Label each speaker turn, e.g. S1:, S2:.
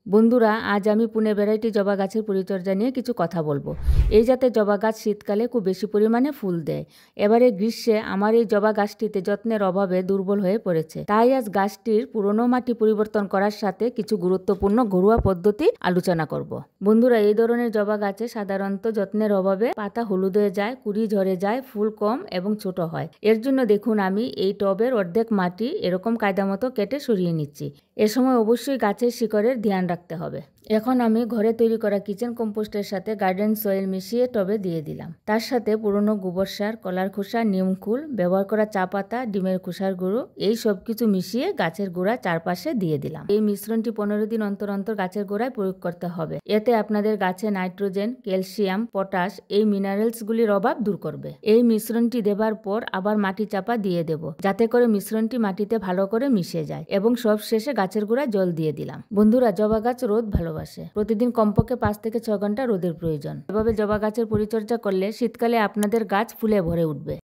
S1: বন্ধুরা, আজ আমি পুনে ভ্যারাইটি জবা গাছের পরিচর্যা নিয়ে কিছু কথা বলবো। এই জাতের জবা গাছ শীতকালে খুব বেশি পরিমাণে ফুল দেয়। এবারে গ্রীষ্মে আমার এই জবা গাছটিতে যত্নের অভাবে দুর্বল হয়ে পড়েছে। তাই আজ গাছটির পুরনো মাটি পরিবর্তন করার সাথে কিছু গুরুত্বপূর্ণ ঘরোয়া পদ্ধতি আলোচনা করব। বন্ধুরা, এই ধরনের জবা গাছে সাধারণত যত্নের অভাবে পাতা হলুদ হয়ে যায়, কুঁড়ি ঝরে যায়, ফুল কম এবং ছোট হয়। এর জন্য দেখুন আমি এই টবের অর্ধেক মাটি এরকম কায়দা মতো কেটে সরিয়ে নিচ্ছি। এ সময় অবশ্যই গাছের শিকড়ের ধ্যান রাখতে হবে। এখন আমি ঘরে তৈরি করা কিচেন কম্পোস্টের সাথে গার্ডেন সয়েল মিশিয়ে টবে দিয়ে দিলাম। তার সাথে পুরনো গোবর সার, কলার খোসা, নিমখোল, ব্যবহার করা চা পাতা, ডিমের খোসার গুঁড়ো এই সব কিছু মিশিয়ে গাছের গোড়া চারপাশে দিয়ে দিলাম। এই মিশ্রণটি 15 দিন অন্তর অন্তর গাছের গোড়ায় প্রয়োগ করতে হবে। এতে আপনাদের গাছে নাইট্রোজেন, ক্যালসিয়াম, পটাশ এই মিনারেলসগুলির অভাব দূর করবে। এই মিশ্রণটি দেবার পর আবার মাটি চাপা দিয়ে দেব, যাতে করে মিশ্রণটি মাটিতে ভালো করে মিশে যায়, এবং সব শেষে গাছের গোড়ায় জল দিয়ে দিলাম। বন্ধুরা, জবা গাছ রোদ ভালোবাসে। প্রতিদিন কমপক্ষে 5 থেকে 6 ঘন্টা রোদের প্রয়োজন। এভাবে জবা গাছের পরিচর্যা করলে শীতকালে আপনাদের গাছ ফুলে ভরে উঠবে।